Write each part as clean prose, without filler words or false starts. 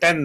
10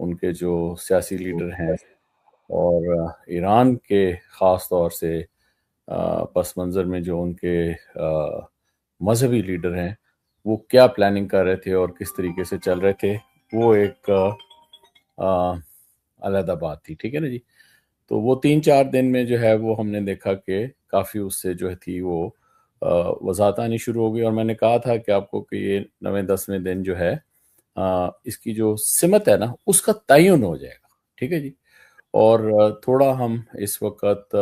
ان کے جو سیاسی لیڈر ہیں اور ایران کے خاص طور سے پس منظر میں جو ان کے مذہبی لیڈر ہیں وہ کیا پلاننگ کر رہے تھے اور کس طریقے سے چل رہے تھے، وہ ایک علیحدہ بات تھی، ٹھیک ہے نا جی۔ تو وہ 3-4 دن میں جو ہے وہ ہم نے دیکھا کہ کافی اس سے جو تھی وہ وضاحت آنی شروع ہو گئی، اور میں نے کہا تھا کہ آپ کو کہ یہ 9ویں-10ویں دن جو ہے اس کی جو سمت ہے نا اس کا تعین ہو جائے گا، ٹھیک ہے جی۔ اور تھوڑا ہم اس وقت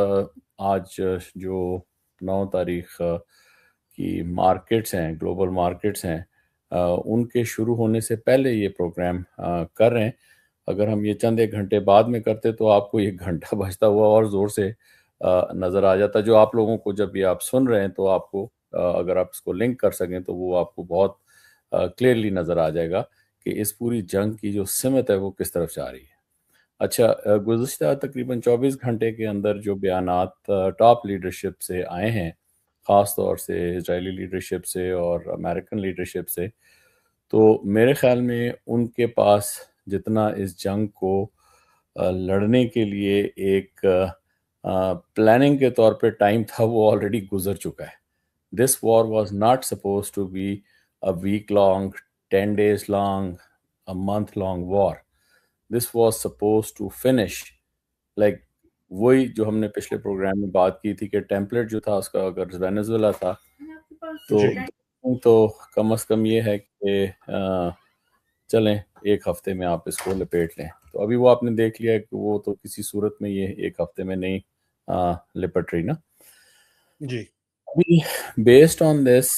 آج جو 9 تاریخ کی مارکیٹس ہیں، گلوبل مارکیٹس ہیں، ان کے شروع ہونے سے پہلے یہ پروگرام کر رہے ہیں۔ اگر ہم یہ چند ایک گھنٹے بعد میں کرتے تو آپ کو 1 گھنٹہ بچتا ہوا اور زور سے نظر آ جاتا، جو آپ لوگوں کو جب یہ آپ سن رہے ہیں تو آپ کو اگر آپ اس کو لنک کر سکیں تو وہ آپ کو بہت کلیئرلی نظر آ جائے گا کہ اس پوری جنگ کی جو سمت ہے وہ کس طرف جا رہی ہے۔ اچھا، گزشتہ تقریباً 24 گھنٹے کے اندر جو بیانات ٹاپ لیڈرشپ سے آئے ہیں، خاص طور سے اسرائیلی لیڈرشپ سے اور امریکن لیڈرشپ سے، تو میرے خیال میں ان کے پاس جتنا اس جنگ کو لڑنے کے لیے ایک پلاننگ کے طور پہ ٹائم تھا وہ آلریڈی گزر چکا ہے۔ This war was not suppose to be a week long, 10 days long, a month long war. This was suppose to finish like وہی جو ہم نے پچھلے پروگرام میں بات کی تھی کہ ٹیمپلیٹ جو تھا اس کا اگر وینزویلا تھا تو کم از کم یہ ہے کہ چلیں 1 ہفتے میں آپ اس کو لپیٹ لیں۔ تو ابھی وہ آپ نے دیکھ لیا کہ وہ تو کسی صورت میں یہ 1 ہفتے میں نہیں لپٹ رہی نا جی۔ ابھی بیسڈ آن دس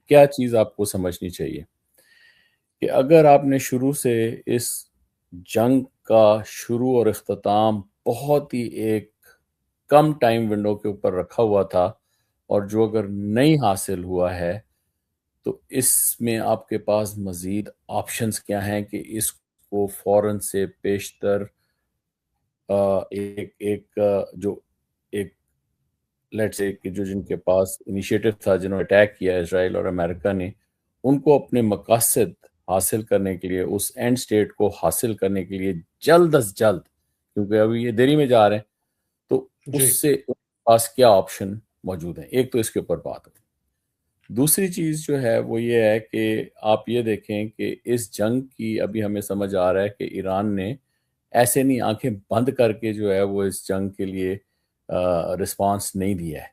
کیا چیز آپ کو سمجھنی چاہیے کہ اگر آپ نے شروع سے اس جنگ کا شروع اور اختتام بہت ہی ایک کم ٹائم ونڈو کے اوپر رکھا ہوا تھا، اور جو اگر نہیں حاصل ہوا ہے تو اس میں آپ کے پاس مزید آپشنز کیا ہیں کہ اس کو فوراً سے پیشتر جو ایک لیٹس سے کہ جو جن کے پاس انیشیٹو تھا، جنہوں نے اٹیک کیا اسرائیل اور امریکہ نے، ان کو اپنے مقاصد حاصل کرنے کے لیے، اس اینڈ سٹیٹ کو حاصل کرنے کے لیے جلد از جلد، کیونکہ ابھی یہ دیری میں جا رہے ہیں، تو اس سے ان کے پاس کیا آپشن موجود ہیں۔ ایک تو اس کے اوپر بات ہے۔ دوسری چیز جو ہے وہ یہ ہے کہ آپ یہ دیکھیں کہ اس جنگ کی ابھی ہمیں سمجھ آ رہا ہے کہ ایران نے ایسے نہیں آنکھیں بند کر کے جو ہے وہ اس جنگ کے لیے رسپانس نہیں دیا ہے۔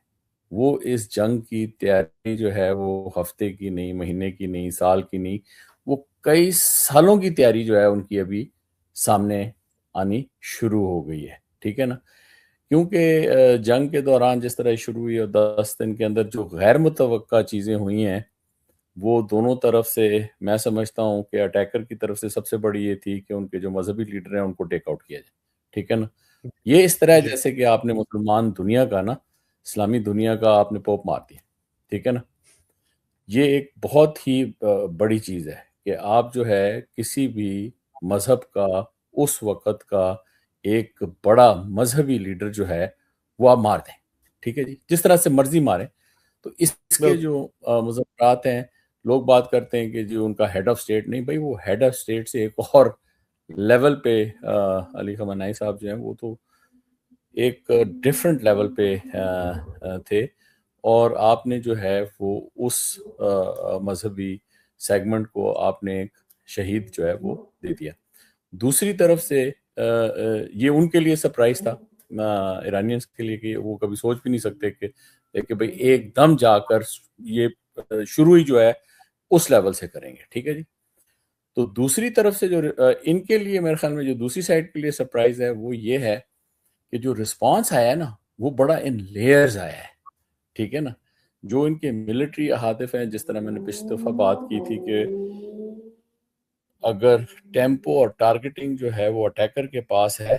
وہ اس جنگ کی تیاری جو ہے وہ ہفتے کی نہیں، مہینے کی نہیں، سال کی نہیں، وہ کئی سالوں کی تیاری جو ہے ان کی ابھی سامنے آنی شروع ہو گئی ہے، ٹھیک ہے نا۔ کیونکہ جنگ کے دوران جس طرح شروع ہوئی اور 10 دن کے اندر جو غیر متوقع چیزیں ہوئی ہیں وہ دونوں طرف سے، میں سمجھتا ہوں کہ اٹیکر کی طرف سے سب سے بڑی یہ تھی کہ ان کے جو مذہبی لیڈر ہیں ان کو ٹیک آؤٹ کیا جائے، ٹھیک ہے نا۔ یہ اس طرح جیسے کہ آپ نے مسلمان دنیا کا نا، اسلامی دنیا کا آپ نے پوپ مار دیا، ٹھیک ہے نا۔ یہ ایک بہت ہی بڑی چیز ہے کہ آپ جو ہے کسی بھی مذہب کا اس وقت کا ایک بڑا مذہبی لیڈر جو ہے وہ آپ مار دیں، ٹھیک ہے جی، جس طرح سے مرضی ماریں۔ تو اس کے جو مذاکرات ہیں، لوگ بات کرتے ہیں کہ جو ان کا ہیڈ آف سٹیٹ، نہیں بھائی، وہ ہیڈ آف سٹیٹ سے ایک اور لیول پہ علی خامنہئی صاحب جو ہیں وہ تو ایک ڈیفرنٹ لیول پہ تھے، اور آپ نے جو ہے وہ اس مذہبی سیگمنٹ کو آپ نے ایک شہید جو ہے وہ دے دیا۔ دوسری طرف سے یہ ان کے لیے سرپرائز تھا، ایرانینز کے لیے، کہ وہ کبھی سوچ بھی نہیں سکتے کہ بھئی ایک دم جا کر یہ شروع ہی جو ہے اس لیول سے کریں گے، ٹھیک ہے جی۔ تو دوسری طرف سے جو ان کے لیے میرے خیال میں جو دوسری سائڈ کے لیے سرپرائز ہے وہ یہ ہے کہ جو رسپانس آیا ہے نا وہ بڑا ان لیئرز آیا ہے، ٹھیک ہے نا۔ جو ان کے ملٹری اہداف ہیں، جس طرح میں نے پچھلی دفعہ بات کی تھی کہ اگر ٹیمپو اور ٹارگیٹنگ جو ہے وہ اٹیکر کے پاس ہے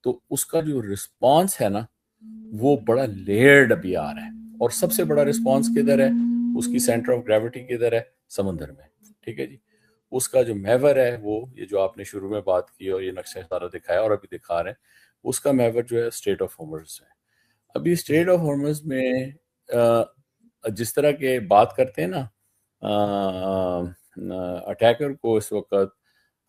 تو اس کا جو رسپانس ہے نا وہ بڑا لیئرڈ ابھی آ رہا ہے، اور سب سے بڑا رسپانس کدھر ہے، اس کی سینٹر آف گریوٹی کدھر ہے، سمندر میں، ٹھیک ہے جی۔ اس کا جو محور ہے وہ یہ جو آپ نے شروع میں بات کی اور یہ نقشہ سارا دکھایا اور ابھی دکھا رہے ہیں، اس کا محور جو ہے اسٹریٹ آف ہارمز ہے۔ ابھی اسٹریٹ آف ہارمز میں جس طرح کے بات کرتے ہیں نا، اٹیکر کو اس وقت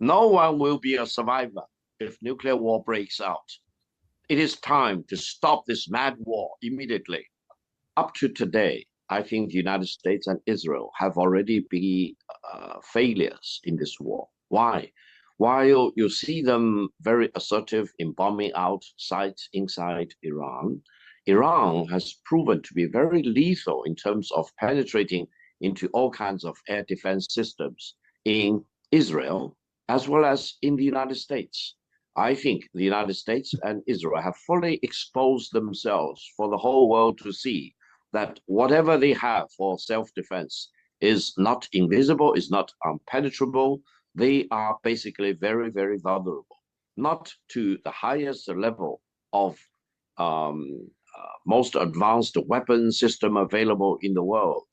No one will be a survivor if nuclear war breaks out. it is time to stop this mad war immediately. Up to today, I think the United States and Israel have already been failures in this war. Why? While you see them very assertive in bombing out sites inside Iran, Iran has proven to be very lethal in terms of penetrating into all kinds of air defense systems in Israel, as well as in the United States. I think the United States and Israel have fully exposed themselves for the whole world to see that whatever they have for self-defense is not invisible, is not impenetrable. They are basically very, very vulnerable, not to the highest level of most advanced weapon system available in the world.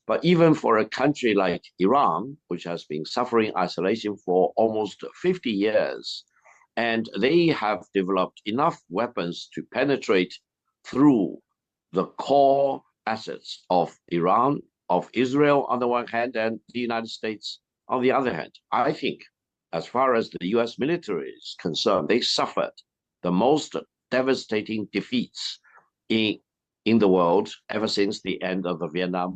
But even for a country like Iran, which has been suffering isolation for almost 50 years, and they have developed enough weapons to penetrate through the core assets of Iran, of Israel on the one hand, and the United States on the other hand. I think, as far as the US military is concerned, they suffered the most devastating defeats in the world ever since the end of the Vietnam.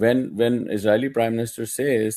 when Israeli Prime Minister says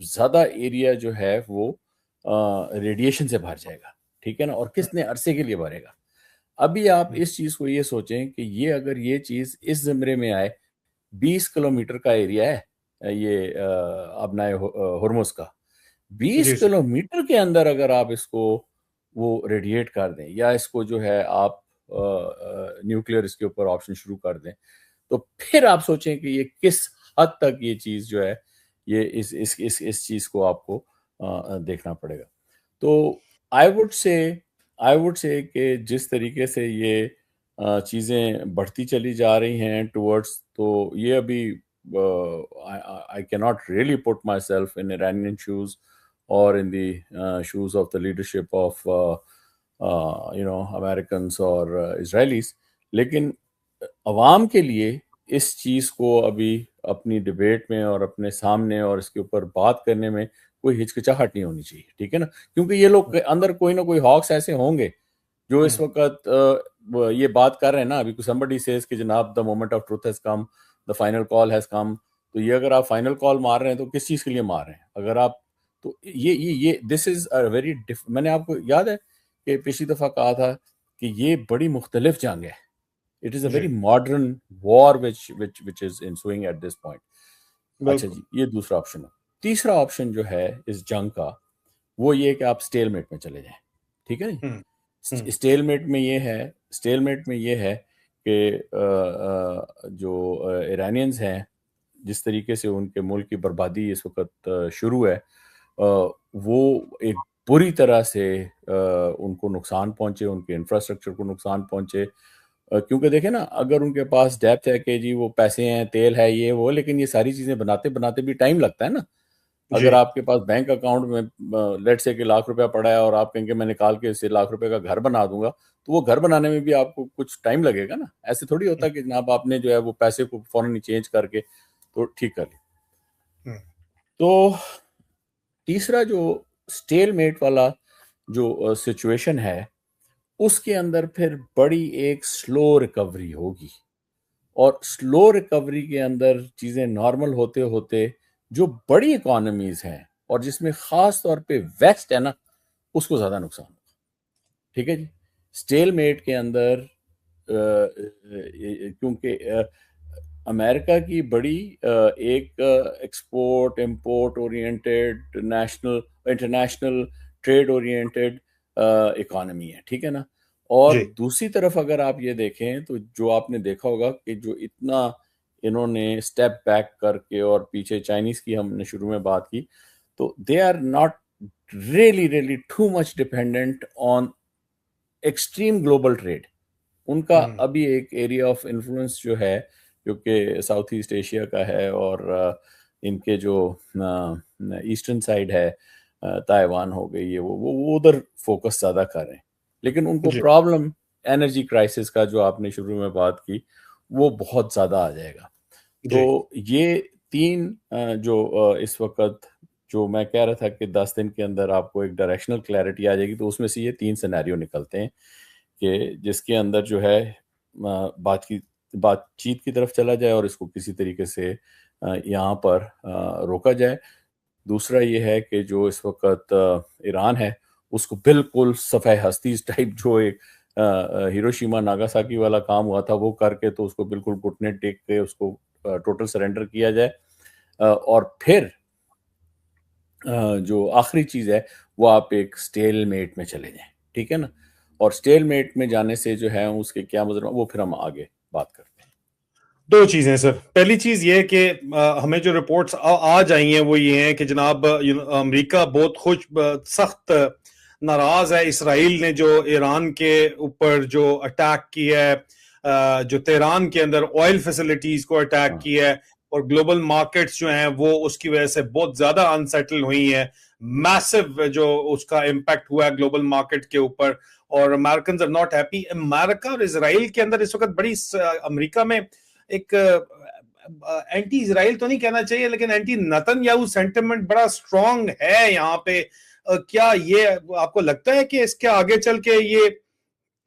زیادہ area جو ہے وہ radiation سے بھر جائے گا، ٹھیک ہے نا، اور کتنے عرصے کے لیے بھرے گا. ابھی آپ اس چیز کو یہ سوچیں کہ یہ اگر یہ چیز اس زمرے میں آئے، 20 کلومیٹر کا ایریا ہے یہ ابنائے ہرمز کا، 20 جی سر. کلومیٹر کے اندر اگر آپ اس کو وہ ریڈیٹ کر دیں یا اس کو جو ہے آپ نیوکلیئر اس کے اوپر آپشن شروع کر دیں، تو پھر آپ سوچیں کہ یہ کس حد تک یہ چیز جو ہے یہ اس چیز کو آپ کو دیکھنا پڑے گا. تو آئی وڈ سے کہ جس طریقے سے یہ چیزیں بڑھتی چلی جا رہی ہیں ٹورڈز، تو یہ ابھی I cannot really put myself in Iranian shoes or in the shoes of the leadership of Americans or Israelis. لیکن عوام کے لیے اس چیز کو ابھی اپنی ڈبیٹ میں اور اپنے سامنے اور اس کے اوپر بات کرنے میں کوئی ہچکچاہٹ نہیں ہونی چاہیے، ٹھیک ہے نا، کیونکہ یہ لوگ اندر کوئی نہ کوئی ہاکس ایسے ہوں گے جو اس وقت یہ بات کر رہے ہیں نا. ابھی somebody says کہ جناب the moment of truth has come, the final call has come. تو یہ اگر آپ فائنل کال مار رہے ہیں تو کس چیز کے لیے مار رہے ہیں؟ اگر آپ تو یہ دس از اے ویری میں نے آپ کو یاد ہے کہ پچھلی دفعہ کہا تھا کہ یہ بڑی مختلف جنگ ہے. It is a very modern war which is ensuing at this point. اچھا جی، یہ دوسرا آپشن ہے. تیسرا آپشن جو ہے اس جنگ کا وہ یہ کہ آپ اسٹیل میٹ میں چلے جائیں، ٹھیک ہے نا. اسٹیل میٹ میں یہ ہے کہ جو ایرانینز ہیں جس طریقے سے ان کے ملک کی بربادی اس وقت شروع ہے، وہ ایک بری طرح سے ان کو نقصان پہنچے، ان کے انفراسٹرکچر کو نقصان پہنچے. کیونکہ دیکھیں نا، اگر ان کے پاس ڈیپتھ ہے کہ جی وہ پیسے ہیں، تیل ہے، یہ وہ، لیکن یہ ساری چیزیں بناتے بھی ٹائم لگتا ہے نا. اگر آپ کے پاس بینک اکاؤنٹ میں لیٹ سے کہ $1,00,000 پڑا ہے اور آپ کہیں کہ میں نکال کے اسے $1,00,000 کا گھر بنا دوں گا، تو وہ گھر بنانے میں بھی آپ کو کچھ ٹائم لگے گا نا. ایسے تھوڑی ہوتا کہ جناب آپ نے جو ہے وہ پیسے کو فوراً چینج کر کے تو ٹھیک کر لی. تو تیسرا جو اسٹیل میٹ والا جو سچویشن ہے اس کے اندر پھر بڑی ایک سلو ریکوری ہوگی، اور سلو ریکوری کے اندر چیزیں نارمل ہوتے ہوتے جو بڑی اکانومیز ہیں اور جس میں خاص طور پہ ویسٹ ہے نا، اس کو زیادہ نقصان ہوگا، ٹھیک ہے جی. اسٹیل میٹ کے اندر کیونکہ امریکہ کی بڑی ایک export import oriented international trade oriented economy ہے، ٹھیک ہے نا. اور دوسری طرف اگر آپ یہ دیکھیں تو جو آپ نے دیکھا ہوگا کہ جو اتنا انہوں نے اسٹیپ بیک کر کے، اور پیچھے چائنیز کی ہم نے شروع میں بات کی، تو they are not really too much dependent on extreme global trade. ان کا ابھی ایک ایریا آف انفلوئنس جو ہے جو کہ ساؤتھ ایسٹ ایشیا کا ہے، اور ان کے جو ایسٹرن سائڈ ہے، تائیوان ہو گئی، یہ وہ ادھر فوکس زیادہ کر رہے ہیں. لیکن ان کو پرابلم انرجی کرائسس کا جو آپ نے شروع میں بات کی وہ بہت زیادہ آ جائے گا. تو یہ تین جو اس وقت جو میں کہہ رہا تھا کہ 10 دن کے اندر آپ کو ایک ڈائریکشنل کلیئرٹی آ جائے گی، تو اس میں سے یہ 3 سینیریو نکلتے ہیں کہ جس کے اندر جو ہے بات چیت کی طرف چلا جائے اور اس کو کسی طریقے سے یہاں پر روکا جائے. دوسرا یہ ہے کہ جو اس وقت ایران ہے اس کو بالکل صفحہ ہستی ٹائپ جو ایک ہیروشیما ناگاساکی والا کام ہوا تھا وہ کر کے تو اس کو بالکل گھٹنے ٹیک کے اس کو ٹوٹل سرنڈر کیا جائے. اور پھر جو آخری چیز ہے وہ آپ ایک سٹیل میٹ میں چلے جائیں، ٹھیک ہے نا. اور سٹیل میٹ میں جانے سے جو ہے اس کے کیا مطلب، وہ پھر ہم آگے بات کرتے ہیں. 2 چیزیں سر. پہلی چیز یہ کہ ہمیں جو رپورٹس آ جائی ہیں وہ یہ ہیں کہ جناب امریکہ بہت سخت ناراض ہے اسرائیل نے جو ایران کے اوپر جو اٹیک کیا ہے، جو تہران کے اندر آئل فیسلٹیز کو اٹیک کیا ہے، اور گلوبل مارکیٹس جو ہیں وہ اس کی وجہ سے بہت زیادہ انسیٹل ہوئی ہیں. میسو جو اس کا امپیکٹ ہوا ہے گلوبل مارکیٹ کے اوپر، اور امریکنز آر ناٹ ہیپی. امریکہ اور اسرائیل کے اندر اس وقت بڑی امریکہ میں ایک اینٹی اسرائیل تو نہیں کہنا چاہیے لیکن اینٹی نتن یاہو سینٹیمنٹ بڑا سٹرونگ ہے یہاں پہ. کیا یہ آپ کو لگتا ہے کہ اس کے آگے چل کے یہ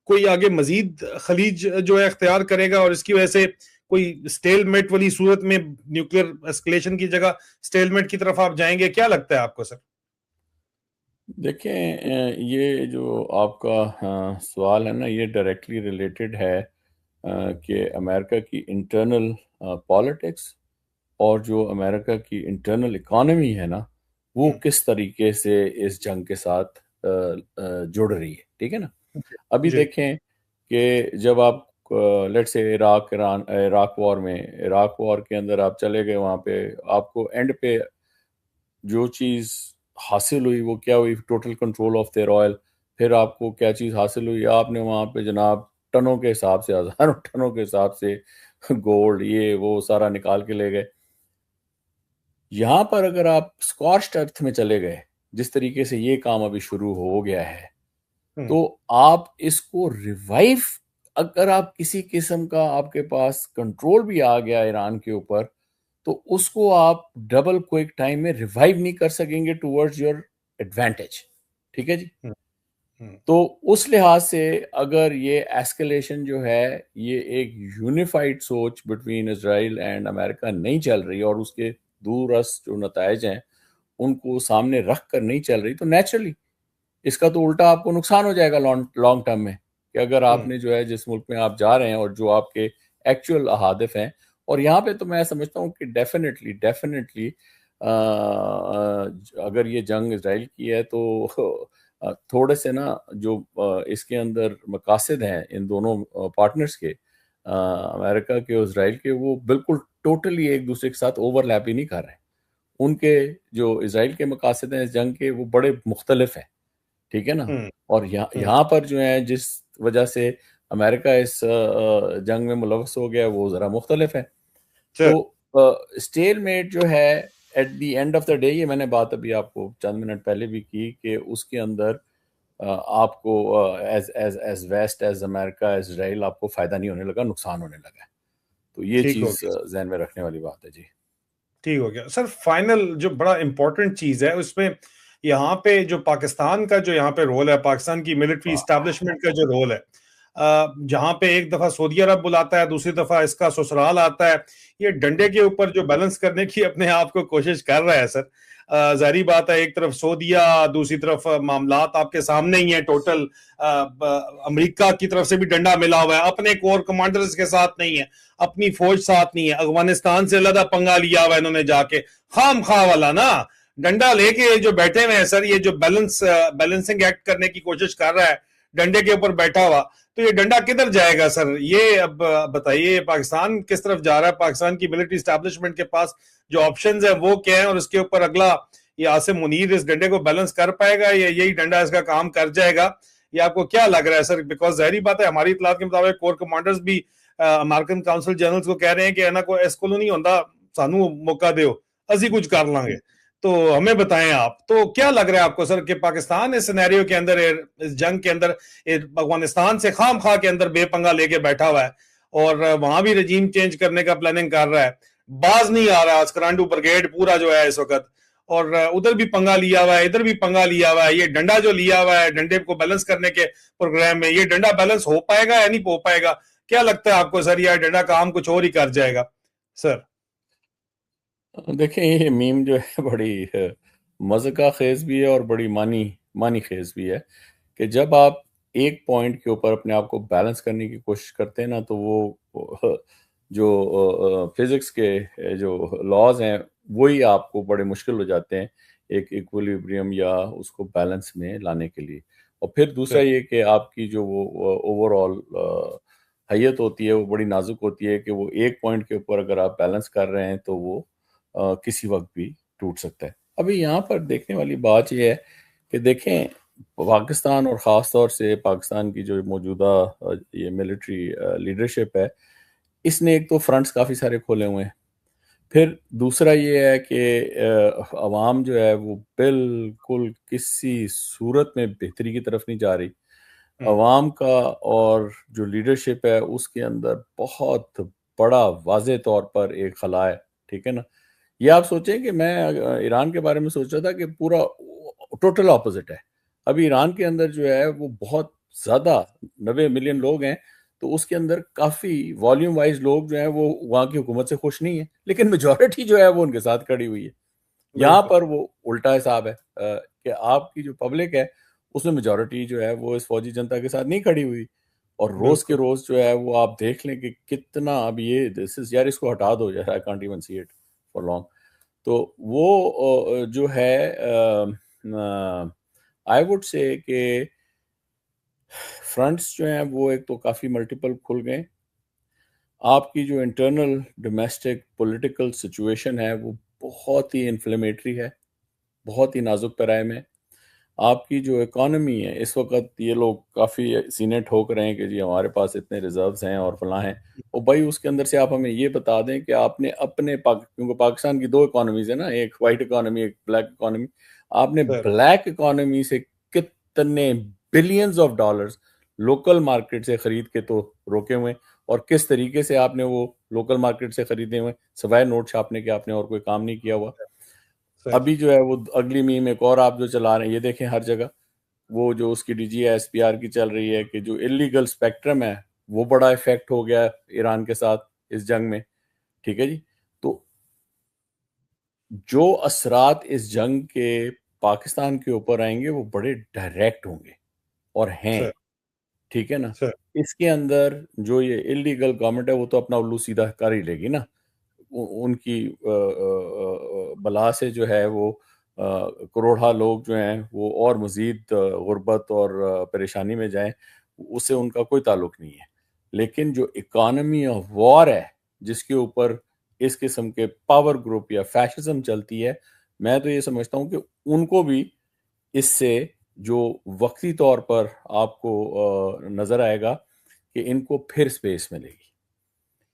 کوئی آگے مزید خلیج جو ہے اختیار کرے گا اور اس کی وجہ سے کوئی اسٹیل میٹ والی صورت میں نیوکلیئر اسکلیشن کی جگہ اسٹیل میٹ کی طرف آپ جائیں گے؟ کیا لگتا ہے آپ کو سر؟ دیکھیں یہ جو آپ کا سوال ہے نا، یہ ڈائریکٹلی ریلیٹڈ ہے کہ امریکہ کی انٹرنل پالیٹکس اور جو امریکہ کی انٹرنل اکانومی ہے نا، وہ کس طریقے سے اس جنگ کے ساتھ جڑ رہی ہے، ٹھیک ہے نا۔ ابھی دیکھیں کہ جب آپ لیٹ سے عراق وار کے اندر آپ چلے گئے، وہاں پہ آپ کو اینڈ پہ جو چیز حاصل ہوئی وہ کیا ہوئی؟ Total control of their oil. پھر آپ کو کیا چیز حاصل ہوئی؟ آپ نے وہاں پہ جناب ٹنوں کے حساب سے، ہزاروں ٹنوں کے حساب سے گولڈ یہ وہ سارا نکال کے لے گئے۔ یہاں پر اگر آپ اسکارچڈ ارتھ میں چلے گئے، جس طریقے سے یہ کام ابھی شروع ہو گیا ہے، تو آپ اس کو ریوائیو، اگر آپ کسی قسم کا آپ کے پاس کنٹرول بھی آ گیا ایران کے اوپر، تو اس کو آپ ڈبل کوئک ٹائم میں ریوائیو نہیں کر سکیں گے ٹورڈز یور ایڈوانٹیج، ٹھیک ہے جی۔ تو اس لحاظ سے اگر یہ ایسکلیشن جو ہے، یہ ایک یونیفائڈ سوچ بٹوین اسرائیل اینڈ امریکہ نہیں چل رہی، اور اس کے دور رس جو نتائج ہیں ان کو سامنے رکھ کر نہیں چل رہی، تو نیچرلی اس کا تو الٹا آپ کو نقصان ہو جائے گا لانگ ٹرم میں، کہ اگر آپ نے جو ہے جس ملک میں آپ جا رہے ہیں اور جو آپ کے ایکچوئل اہداف ہیں، اور یہاں پہ تو میں سمجھتا ہوں کہ ڈیفینیٹلی اگر یہ جنگ اسرائیل کی ہے تو تھوڑے سے نا جو اس کے اندر مقاصد ہیں ان دونوں پارٹنرز کے، امریکہ کے اور اسرائیل کے، وہ بالکل ٹوٹلی ایک دوسرے کے ساتھ اوور لیپ ہی نہیں کر رہے ہیں۔ ان کے جو اسرائیل کے مقاصد ہیں اس جنگ کے، وہ بڑے مختلف ہیں، ٹھیک ہے نا۔ اور یہاں پر جو ہے جس وجہ سے امریکہ اس جنگ میں ملوث ہو گیا وہ ذرا مختلف ہے۔ تو اسٹیل میٹ جو ہے at the end of the day, یہ میں نے بات ابھی آپ کو چند منٹ پہلے بھی کی، کہ اس کے اندر آپ کو ایز ویسٹ، ایز امریکہ، ایز اسرائیل، آپ کو فائدہ نہیں ہونے لگا، نقصان ہونے لگا ہے۔ تو یہ چیز ذہن میں رکھنے والی بات ہے جی۔ ٹھیک ہو گیا سر۔ فائنل جو بڑا امپورٹنٹ چیز ہے اس میں یہاں پہ جو پاکستان کا جو یہاں پہ رول ہے، پاکستان کی ملٹری اسٹیبلشمنٹ کا جو رول ہے، جہاں پہ ایک دفعہ سعودی عرب بلاتا ہے، دوسری دفعہ اس کا سسرال آتا ہے، یہ ڈنڈے کے اوپر جو بیلنس کرنے کی اپنے آپ کو کوشش کر رہا ہے سر۔ ظاہری بات ہے، ایک طرف سعودیہ، دوسری طرف معاملات آپ کے سامنے ہی ہیں، ٹوٹل امریکہ کی طرف سے بھی ڈنڈا ملا ہوا ہے، اپنے کور کمانڈرز کے ساتھ نہیں ہے، اپنی فوج ساتھ نہیں ہے، افغانستان سے علیحدہ پنگا لیا ہوا ہے انہوں نے جا کے، خام خواہ والا نا ڈنڈا لے کے جو بیٹھے ہوئے ہیں سر، یہ جو بیلنسنگ ایکٹ کرنے کی کوشش کر رہا ہے ڈنڈے کے اوپر بیٹھا ہوا، تو یہ ڈنڈا کدھر جائے گا سر؟ یہ اب بتائیے پاکستان کس طرف جا رہا ہے؟ پاکستان کی ملٹری اسٹیبلشمنٹ کے پاس جو آپشنز ہیں وہ کیا ہیں، اور اس کے اوپر اگلا یہ عاصم منیر اس ڈنڈے کو بیلنس کر پائے گا یا یہی ڈنڈا اس کا کام کر جائے گا؟ یہ آپ کو کیا لگ رہا ہے سر؟ بیکاز ظاہری بات ہے ہماری اطلاعات کے مطابق کور کمانڈرز بھی امریکن کاؤنسل جنرلز کو کہہ رہے ہیں کہ اس کو نہیں ہوتا، سانو موقع دیو، اسی کچھ کر لیں گے۔ تو ہمیں بتائیں آپ، تو کیا لگ رہا ہے آپ کو سر کہ پاکستان اس سینیریو کے اندر، اس جنگ کے اندر، افغانستان سے خام خواہ کے اندر بے پنگا لے کے بیٹھا ہوا ہے، اور وہاں بھی رجیم چینج کرنے کا پلاننگ کر رہا ہے، باز نہیں آ رہا، اسکرانڈو برگیڈ پورا جو ہے اس وقت، اور ادھر بھی پنگا لیا ہوا ہے، ادھر بھی پنگا لیا ہوا ہے، یہ ڈنڈا جو لیا ہوا ہے ڈنڈے کو بیلنس کرنے کے پروگرام میں، یہ ڈنڈا بیلنس ہو پائے گا یا نہیں ہو پائے گا؟ کیا لگتا ہے آپ کو سر؟ یہ ڈنڈا کام کچھ اور ہی کر جائے گا سر؟ دیکھیں یہ میم جو ہے بڑی مذاقہ خیز بھی ہے اور بڑی مانی خیز بھی ہے، کہ جب آپ ایک پوائنٹ کے اوپر اپنے آپ کو بیلنس کرنے کی کوشش کرتے ہیں نا، تو وہ جو فزکس کے جو لاز ہیں وہی آپ کو بڑے مشکل ہو جاتے ہیں ایک ایکویلیبریم یا اس کو بیلنس میں لانے کے لیے۔ اور پھر دوسرا یہ کہ آپ کی جو وہ اوور آل حیت ہوتی ہے وہ بڑی نازک ہوتی ہے، کہ وہ ایک پوائنٹ کے اوپر اگر آپ بیلنس کر رہے ہیں تو وہ کسی وقت بھی ٹوٹ سکتا ہے۔ ابھی یہاں پر دیکھنے والی بات یہ ہے کہ دیکھیں پاکستان اور خاص طور سے پاکستان کی جو موجودہ یہ ملٹری لیڈرشپ ہے، اس نے ایک تو فرنٹس کافی سارے کھولے ہوئے ہیں، پھر دوسرا یہ ہے کہ عوام جو ہے وہ بالکل کسی صورت میں بہتری کی طرف نہیں جا رہی۔ عوام کا اور جو لیڈرشپ ہے اس کے اندر بہت بڑا واضح طور پر ایک خلا ہے، ٹھیک ہے نا۔ یہ آپ سوچیں کہ میں ایران کے بارے میں سوچ رہا تھا کہ پورا ٹوٹل اپوزٹ ہے۔ ابھی ایران کے اندر جو ہے وہ بہت زیادہ 90 ملین لوگ ہیں تو اس کے اندر کافی والیوم وائز لوگ جو ہیں وہ وہاں کی حکومت سے خوش نہیں ہیں، لیکن میجورٹی جو ہے وہ ان کے ساتھ کھڑی ہوئی ہے. یہاں پر وہ الٹا حساب ہے کہ آپ کی جو پبلک ہے اس میں میجورٹی جو ہے وہ اس فوجی جنتا کے ساتھ نہیں کھڑی ہوئی. اور روز کے روز جو ہے وہ آپ دیکھ لیں کہ کتنا اب یہ یار اس کو ہٹا دو یار، I can't even see it for long. تو وہ جو ہے آئی وڈ سے کہ فرنٹس جو ہیں وہ ایک تو کافی ملٹیپل کھل گئے. آپ کی جو انٹرنل ڈومیسٹک پولیٹیکل سچویشن ہے وہ بہت ہی انفلیمیٹری ہے، بہت ہی نازک پیرائے میں. آپ کی جو اکانومی ہے اس وقت یہ لوگ کافی سینے ٹھوک رہے ہیں کہ جی ہمارے پاس اتنے ریزروز ہیں اور فلاں ہیں. اور بھائی اس کے اندر سے آپ ہمیں یہ بتا دیں کہ آپ نے اپنے کیونکہ پاکستان کی 2 اکانومیز ہیں نا، ایک وائٹ اکانومی ایک بلیک اکانومی. آپ نے بلیک اکانومی سے کتنے billions of dollars local market سے خرید کے تو روکے ہوئے، اور کس طریقے سے آپ نے وہ لوکل مارکیٹ سے خریدے ہوئے سوائے نوٹ چھاپنے کے آپ نے اور کوئی کام نہیں کیا ہوا. ابھی جو ہے وہ اگلی مہم ایک اور آپ جو چلا رہے ہیں، یہ دیکھیں ہر جگہ وہ جو اس کی D G S P R کی چل رہی ہے کہ جو اللیگل اسپیکٹرم ہے وہ بڑا افیکٹ ہو گیا ایران کے ساتھ اس جنگ میں. ٹھیک ہے جی، تو جو اثرات اس جنگ کے پاکستان کے اوپر آئیں گے وہ بڑے ڈائریکٹ ہوں گے اور ہیں. ٹھیک ہے نا، اس کے اندر جو یہ اللیگل گورنمنٹ ہے وہ تو اپنا الو سیدھا کر ہی لے گی نا. ان کی بلا سے جو ہے وہ کروڑا لوگ جو ہیں وہ اور مزید غربت اور پریشانی میں جائیں، اس سے ان کا کوئی تعلق نہیں ہے. لیکن جو اکانومی آف وار ہے جس کے اوپر اس قسم کے پاور گروپ یا فیشزم چلتی ہے، میں تو یہ سمجھتا ہوں کہ ان کو بھی اس سے جو وقتی طور پر آپ کو نظر آئے گا کہ ان کو پھر سپیس ملے گی،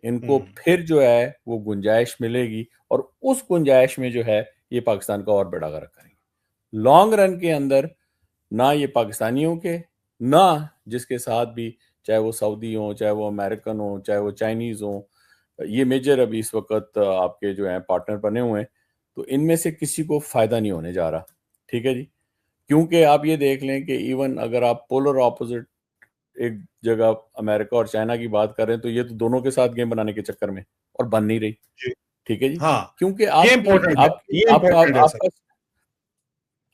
ان کو پھر جو ہے وہ گنجائش ملے گی، اور اس گنجائش میں جو ہے یہ پاکستان کا اور بڑا غرق کریں گے. لانگ رن کے اندر نہ یہ پاکستانیوں کے، نہ جس کے ساتھ بھی، چاہے وہ سعودی ہوں، چاہے وہ امریکن ہوں، چاہے وہ چائنیز ہوں، یہ میجر ابھی اس وقت آپ کے جو ہیں پارٹنر بنے ہوئے ہیں، تو ان میں سے کسی کو فائدہ نہیں ہونے جا رہا. ٹھیک ہے جی، کیونکہ آپ یہ دیکھ لیں کہ ایون اگر آپ پولر اپوزٹ ایک جگہ امریکہ اور چائنا کی بات کر رہے ہیں تو یہ تو دونوں کے ساتھ گیم بنانے کے چکر میں اور بن نہیں رہی. ٹھیک ہے جی، کیونکہ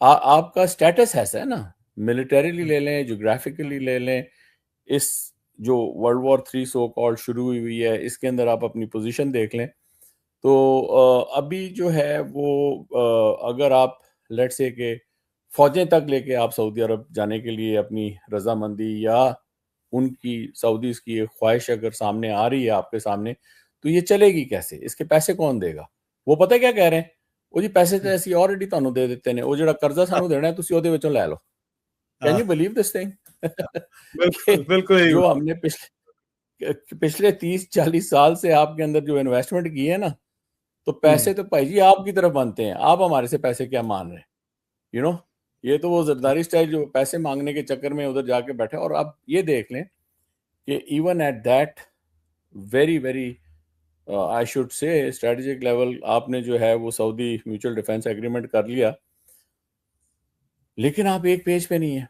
آپ کا سٹیٹس ایسا ہے نا، ملٹریلی لے لیں، جغرافیکلی لے لیں، اس جو ورلڈ وار 3 سو کال شروع ہوئی ہے اس کے اندر آپ اپنی پوزیشن دیکھ لیں. تو ابھی جو ہے وہ اگر آپ لیٹ سے کہ فوجیں تک لے کے آپ سعودی عرب جانے کے لیے اپنی رضامندی یا ان کی سعودیز کی ایک خواہش اگر سامنے آ رہی ہے آپ کے سامنے، تو یہ چلے گی کیسے؟ اس کے پیسے کون دے گا؟ وہ پتہ کیا کہہ رہے ہیں، وہ جی پیسے تو ایسی آلریڈی تانوں دے دیتے ہیں، وہ جڑا قرضہ سانوں دینا ہے تسی ਉਹਦੇ ਵਿੱਚੋਂ لے لو. Can you believe this thing? جو ہم نے پچھلے 30-40 سال سے آپ کے اندر جو انویسٹمنٹ کی ہے نا، تو پیسے تو بھائی جی آپ کی طرف بنتے ہیں، آپ ہمارے سے پیسے کیا مان رہے ہیں؟ یو نو، یہ تو وہ زرداری سٹائل جو پیسے مانگنے کے چکر میں ادھر جا کے بیٹھے. اور آپ یہ دیکھ لیں کہ even at that very very I should say strategic level آپ نے جو ہے وہ سعودی میوچل ڈیفینس ایگریمنٹ کر لیا، لیکن آپ ایک پیج پہ نہیں ہیں.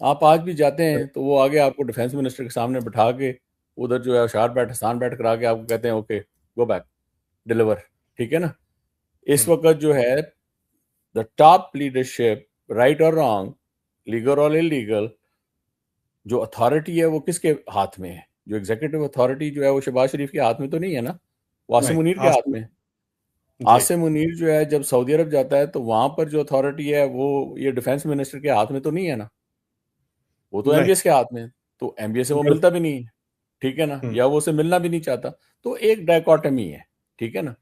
آپ آج بھی جاتے ہیں تو وہ آگے آپ کو ڈیفینس منسٹر کے سامنے بٹھا کے ادھر جو ہے اشار بیٹھ حسان بیٹھ کرا کے آپ کو کہتے ہیں اوکے گو بیک ڈیلیور. ٹھیک ہے نا، اس وقت جو ہے دا ٹاپ لیڈرشپ، رائٹ اور رانگ، لیگل اور انلیگل، جو اتھارٹی ہے وہ کس کے ہاتھ میں ہے؟ جو ایگزیکٹو اتھارٹی جو ہے وہ شہباز شریف کے ہاتھ میں تو نہیں ہے نا، وہ عاصم منیر کے ہاتھ میں ہے. عاصم منیر جو ہے جب سعودی عرب جاتا ہے تو وہاں پر جو اتھارٹی ہے وہ یہ ڈیفینس منسٹر کے ہاتھ میں تو نہیں ہے نا، وہ تو ایم بی ایس کے ہاتھ میں ہے. تو ایم بی ایس سے وہ ملتا بھی نہیں ہے. ٹھیک ہے نا، یا وہ اسے ملنا بھی نہیں چاہتا. تو ایک ڈائیکاٹمی ہے. ٹھیک ہے نا،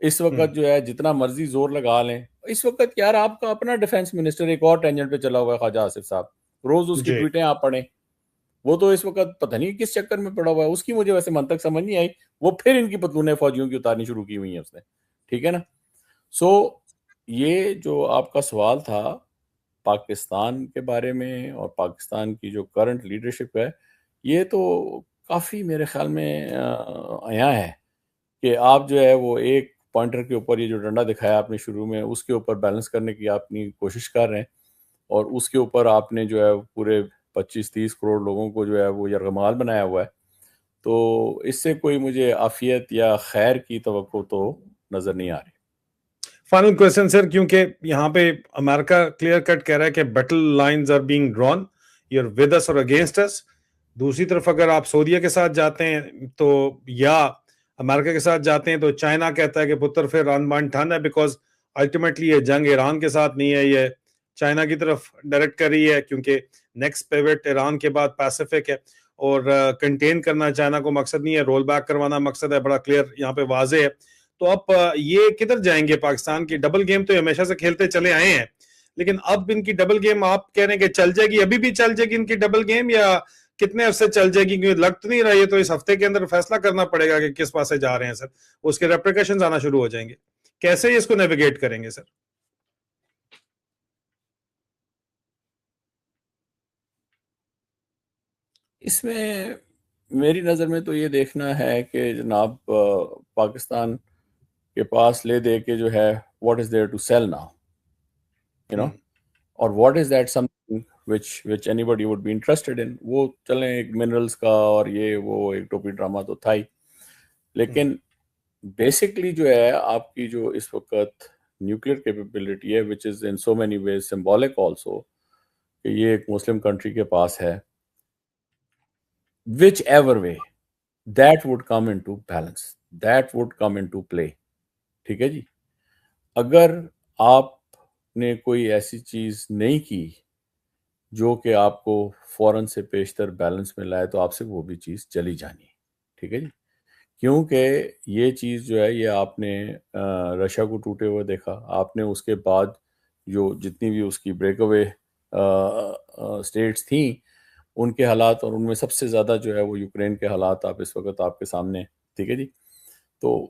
اس وقت جو ہے جتنا مرضی زور لگا لیں، اس وقت یار آپ کا اپنا ڈیفینس منسٹر ایک اور ٹینجنٹ پہ چلا ہوا ہے، خواجہ آصف صاحب، روز اس کی ٹویٹیں آپ پڑھیں، وہ تو اس وقت پتہ نہیں کس چکر میں پڑا ہوا ہے. اس کی مجھے ویسے منطق سمجھ نہیں آئی، وہ پھر ان کی پتلونیں فوجیوں کی اتارنی شروع کی ہوئی ہیں اس نے. ٹھیک ہے نا. سو یہ جو آپ کا سوال تھا پاکستان کے بارے میں اور پاکستان کی جو کرنٹ لیڈرشپ ہے، یہ تو کافی میرے خیال میں آیا ہے کہ آپ جو ہے وہ ایک پوائنٹر کے اوپر یہ جو ڈنڈا دکھایا آپ نے شروع میں، اس کے اوپر بیلنس کرنے کی آپ اپنی کوشش کر رہے ہیں، اور اس کے اوپر آپ نے جو ہے پورے 25-30 کروڑ لوگوں کو جو ہے وہ یرغمال بنایا ہوا ہے. تو اس سے کوئی مجھے عافیت یا خیر کی توقع تو نظر نہیں آ رہی. فائنل کوشچن سر, کیونکہ یہاں پہ امریکہ کلیئر کٹ کہہ رہا ہے کہ battle lines are being drawn, you are with us or against اس. دوسری طرف اگر آپ سعودیہ کے ساتھ جاتے ہیں تو یا امریکہ کے ساتھ جاتے ہیں تو چائنا کہتا ہے کہ پتر پھر انبان ٹھن ہے, بیکاز الٹیمیٹلی یہ جنگ ایران کے ساتھ نہیں ہے, یہ چائنا کی طرف ڈائریکٹ کر رہی ہے, کیونکہ نیکسٹ پیوٹ ایران کے بعد پیسیفک ہے, اور کنٹین کرنا چائنا کو مقصد نہیں ہے, رول بیک کروانا مقصد ہے, بڑا کلیئر یہاں پہ واضح ہے. تو اب یہ کدھر جائیں گے؟ پاکستان کی ڈبل گیم تو ہمیشہ سے کھیلتے چلے آئے ہیں, لیکن اب ان کی ڈبل گیم آپ کہہ رہے ہیں کہ چل جائے گی, ابھی بھی چل جائے گی ان کی ڈبل گیم, یا کتنے عرصے چل جائے گی؟ کیونکہ لگ تو نہیں رہا, یہ تو اس ہفتے کے اندر فیصلہ کرنا پڑے گا کہ کس پاسے جا رہے ہیں سر, اس کے ریپریکیشنز آنا شروع ہو جائیں گے. کیسے اس کو نیویگیٹ کریں گے سر؟ اس میں میری نظر میں تو یہ دیکھنا ہے کہ جناب پاکستان کے پاس لے دے کے جو ہے what is there to sell now, you know, اور what is that some which anybody would be interested in. وہ چلیں ایک منرلز کا اور یہ وہ ایک ٹوپی ڈرامہ تو تھا ہی, لیکن بیسکلی جو ہے آپ کی جو اس وقت نیوکلیئر کیپیبلٹی ہے which is in so many ways symbolic also, کہ یہ ایک مسلم کنٹری کے پاس ہے, whichever way that would come into balance, that would come into play. ٹھیک ہے جی, اگر آپ نے کوئی ایسی چیز نہیں کی جو کہ آپ کو فوراً سے پیشتر بیلنس میں لائے تو آپ سے وہ بھی چیز چلی جانی ہے. ٹھیک ہے جی, کیونکہ یہ چیز جو ہے یہ آپ نے رشیا کو ٹوٹے ہوئے دیکھا, آپ نے اس کے بعد جو جتنی بھی اس کی بریک اوے اسٹیٹس تھیں ان کے حالات, اور ان میں سب سے زیادہ جو ہے وہ یوکرین کے حالات آپ اس وقت آپ کے سامنے. ٹھیک ہے جی, تو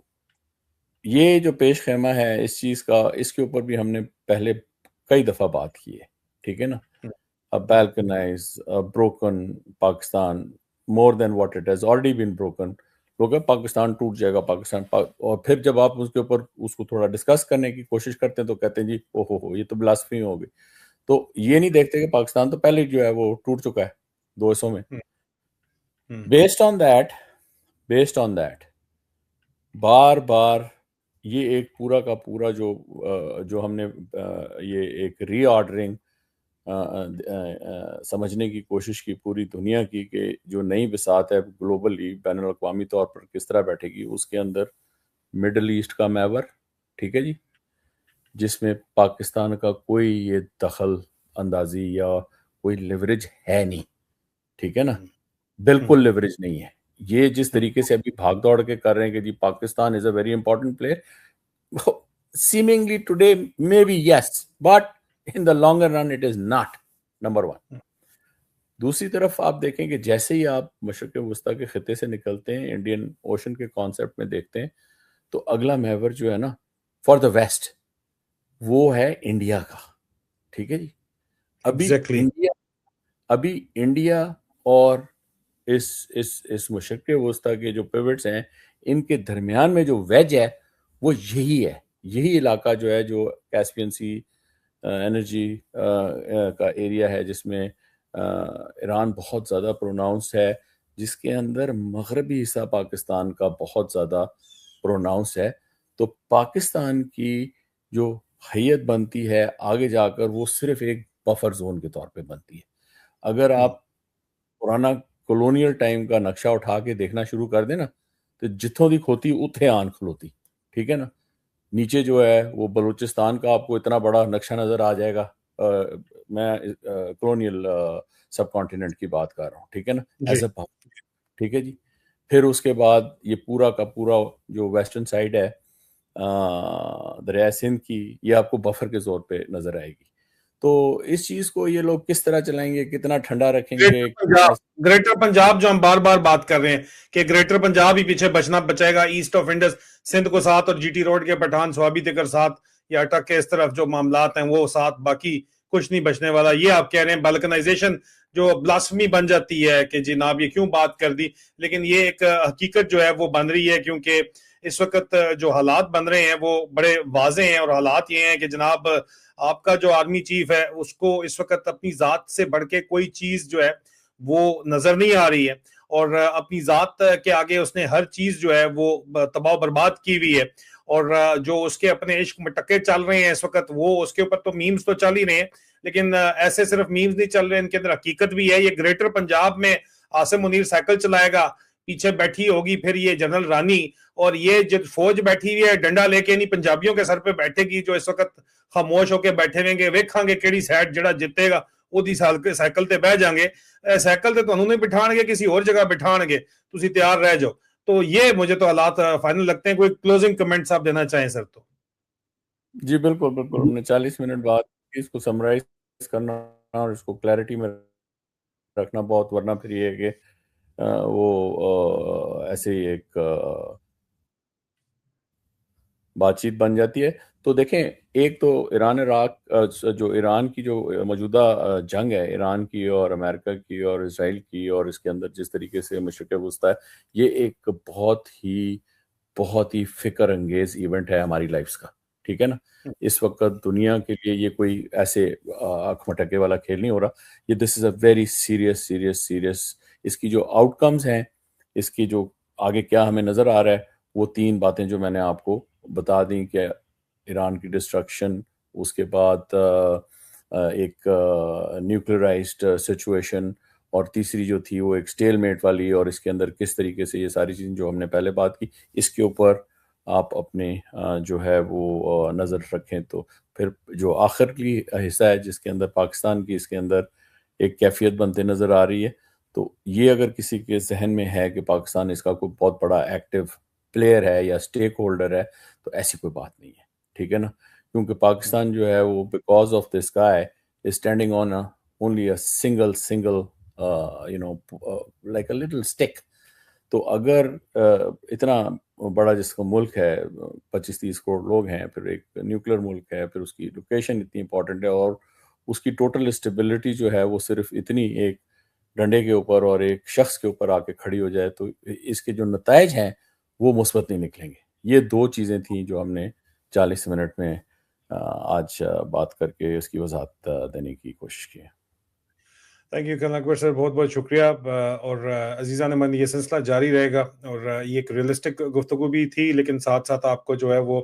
یہ جو پیش خیمہ ہے اس چیز کا, اس کے اوپر بھی ہم نے پہلے کئی دفعہ بات کی ہے. ٹھیک ہے نا, balkanize, broken Pakistan more than what it has already been broken. لوگ پاکستان ٹوٹ جائے گا پاکستان, اور پھر جب آپ اس کے اوپر اس کو تھوڑا ڈسکس کرنے کی کوشش کرتے ہیں تو کہتے ہیں جی اوہو ہو یہ تو بلاسفی ہو گئی. تو یہ نہیں دیکھتے کہ پاکستان تو پہلے جو ہے وہ ٹوٹ چکا ہے 2 حصوں میں. بیسڈ آن دیٹ بار بار یہ ایک پورا کا پورا جو ہم نے یہ ایک ری آرڈرنگ سمجھنے کی کوشش کی پوری دنیا کی کہ جو نئی بساط ہے گلوبلی بین الاقوامی طور پر کس طرح بیٹھے گی, اس کے اندر مڈل ایسٹ کا محور. ٹھیک ہے جی, جس میں پاکستان کا کوئی یہ دخل اندازی یا کوئی لیوریج ہے نہیں. ٹھیک ہے نا, بالکل لیوریج نہیں ہے. یہ جس طریقے سے ابھی بھاگ دوڑ کے کر رہے ہیں کہ جی Pakistan is a very important player, seemingly today maybe yes, but in the longer run it is not, number one. دوسری طرف آپ دیکھیں کہ جیسے ہی آپ مشرق وسطیٰ کے خطے سے نکلتے ہیں, انڈین اوشن کے کانسیپٹ میں دیکھتے ہیں, تو اگلا محور جو ہے نا فار دا ویسٹ وہ ہے انڈیا کا. ٹھیک ہے جی, ابھی انڈیا اور اس مشرق وسطیٰ کے جو پیوٹس ہیں ان کے درمیان میں جو ویج ہے وہ یہی ہے. یہی علاقہ جو ہے جو کیسپین سی انرجی کا ایریا ہے, جس میں ایران بہت زیادہ پروناؤنس ہے, جس کے اندر مغربی حصہ پاکستان کا بہت زیادہ پروناؤنس ہے. تو پاکستان کی جو حیت بنتی ہے آگے جا کر وہ صرف ایک بفر زون کے طور پہ بنتی ہے. اگر آپ پرانا کولونیل ٹائم کا نقشہ اٹھا کے دیکھنا شروع کر دیں نا تو جتھوں دی کھوتی اتھے آن کھلوتی. ٹھیک ہے نا, نیچے جو ہے وہ بلوچستان کا آپ کو اتنا بڑا نقشہ نظر آ جائے گا, میں کولونیل سب کانٹیننٹ کی بات کر رہا ہوں. ٹھیک ہے نا, ایز اے ٹھیک ہے جی. پھر اس کے بعد یہ پورا کا پورا جو ویسٹرن سائڈ ہے دریائے سندھ کی, یہ آپ کو بفر کے زور پہ نظر آئے گی. تو اس چیز کو یہ لوگ کس طرح چلائیں گے, کتنا ٹھنڈا رکھیں گے. گریٹر پنجاب جو ہم بار بار بات کر رہے ہیں کہ گریٹر پنجاب ہی پیچھے بچائے گا, ایسٹ آف انڈس سندھ کو ساتھ اور جی ٹی روڈ کے پٹھان سوابی تکر ساتھ یا اٹک کے اس طرف جو معاملات ہیں وہ ساتھ, باقی کچھ نہیں بچنے والا. یہ آپ کہہ رہے ہیں بلکنائزیشن جو بلاسفمی بن جاتی ہے کہ جناب یہ کیوں بات کر دی, لیکن یہ ایک حقیقت جو ہے وہ بن رہی ہے, کیونکہ اس وقت جو حالات بن رہے ہیں وہ بڑے واضح ہیں. اور حالات یہ ہیں کہ جناب آپ کا جو آرمی چیف ہے اس کو اس وقت اپنی ذات سے بڑھ کے کوئی چیز جو ہے وہ نظر نہیں آ رہی ہے. اور اپنی ذات کے آگے اس نے ہر چیز جو ہے وہ تباہ و برباد کی ہوئی ہے. اور جو اس کے اپنے عشق مٹکے چل رہے ہیں اس وقت, وہ اس کے اوپر تو میمز تو چل ہی رہے ہیں, لیکن ایسے صرف میمز نہیں چل رہے, ان کے اندر حقیقت بھی ہے. یہ گریٹر پنجاب میں عاصم منیر سائیکل چلائے گا, پیچھے بیٹھی ہوگی پھر یہ جنرل رانی, اور یہ جو فوج بیٹھی ہوئی ہے ڈنڈا لے کے نہیں پنجابیوں کے سر پہ بیٹھے گی, جو اس وقت خاموش ہو کے بیٹھے ہوئیں گے, ویکھاں گے کیڑی سائڈ جڑا جتے گا وہی سائیکل تے بہ جائیں گے. سائیکل تے تانوں نہیں بٹھان گے, کسی اور جگہ بٹھان گے, تسی تیار رہ جاؤ. تو یہ مجھے تو حالات فائنل لگتے ہیں. کوئی کلوزنگ کمنٹس آپ دینا چاہیں سر؟ تو جی بالکل بالکل, ہم نے 40 منٹ بعد اس کو سمرائز کرنا اور اس کو کلیئرٹی میں رکھنا بہت, ورنہ پھر یہ ہے کہ وہ ایسے ہی ایک بات چیت بن جاتی ہے. تو دیکھیں, ایک تو ایران عراق, جو ایران کی جو موجودہ جنگ ہے ایران کی اور امریکہ کی اور اسرائیل کی, اور اس کے اندر جس طریقے سے مشرق وسطیٰ ہے, یہ ایک بہت ہی فکر انگیز ایونٹ ہے ہماری لائفز کا. ٹھیک ہے نا, اس وقت دنیا کے لیے یہ کوئی ایسے آنکھ مٹکے والا کھیل نہیں ہو رہا. یہ دس از اے ویری سیریس. اس کی جو آؤٹ کمز ہیں, اس کی جو آگے کیا ہمیں نظر آ رہا ہے, وہ 3 باتیں جو میں نے آپ کو بتا دیں کہ ایران کی ڈسٹرکشن, اس کے بعد ایک نیوکلیئرائزڈ سچویشن, اور تیسری جو تھی وہ ایک سٹیل میٹ والی, اور اس کے اندر کس طریقے سے یہ ساری چیزیں جو ہم نے پہلے بات کی, اس کے اوپر آپ اپنے جو ہے وہ نظر رکھیں. تو پھر جو آخر کی حصہ ہے جس کے اندر پاکستان کی اس کے اندر ایک کیفیت بنتے نظر آ رہی ہے, تو یہ اگر کسی کے ذہن میں ہے کہ پاکستان اس کا کوئی بہت بڑا ایکٹیو پلیئر ہے یا سٹیک ہولڈر ہے, تو ایسی کوئی بات نہیں ہے. ٹھیک ہے نا, کیونکہ پاکستان جو ہے وہ because of the sky is standing on only a single like a little stick. تو اگر اتنا بڑا جس کا ملک ہے, 25-30 کروڑ لوگ ہیں, پھر ایک نیوکلیر ملک ہے, پھر اس کی لوکیشن اتنی امپورٹنٹ ہے, اور اس کی ٹوٹل اسٹیبلٹی جو ہے وہ صرف اتنی ایک ڈنڈے کے اوپر اور ایک شخص کے اوپر آ کے کھڑی ہو جائے, تو اس کے جو نتائج ہیں وہ مثبت نہیں نکلیں گے. یہ 2 چیزیں تھیں جو ہم نے 40 منٹ میں آج بات کر کے اس کی وضاحت دینے کی کوشش کی ہے. تھینک یو کرن اکبر سر, بہت بہت شکریہ. اور عزیزان من, یہ سلسلہ جاری رہے گا, اور یہ ایک ریئلسٹک گفتگو بھی تھی, لیکن ساتھ ساتھ آپ کو جو ہے وہ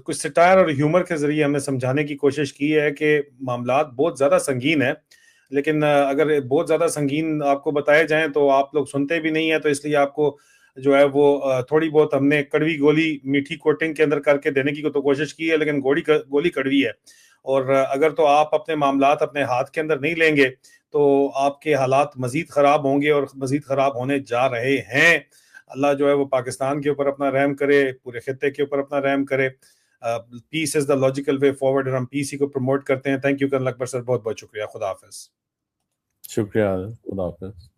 کچھ سٹائر اور ہیومر کے ذریعے ہم نے سمجھانے کی کوشش کی ہے کہ معاملات بہت زیادہ سنگین ہیں, لیکن اگر بہت زیادہ سنگین آپ کو بتائے جائیں تو آپ لوگ سنتے بھی نہیں ہیں. تو اس لیے آپ کو جو ہے وہ تھوڑی بہت ہم نے کڑوی گولی میٹھی کوٹنگ کے اندر کر کے دینے کی تو کوشش کی ہے, لیکن گولی کڑوی ہے. اور اگر تو آپ اپنے معاملات اپنے ہاتھ کے اندر نہیں لیں گے تو آپ کے حالات مزید خراب ہوں گے, اور مزید خراب ہونے جا رہے ہیں. اللہ جو ہے وہ پاکستان کے اوپر اپنا رحم کرے, پورے خطے کے اوپر اپنا رحم کرے. پیس از دا لاجیکل وے فارورڈ, اور ہم پیس ہی کو پروموٹ کرتے ہیں. تھینک یو کرن اکبر سر, بہت بہت شکریہ. خدا حافظ. شکریہ, خدا حافظ.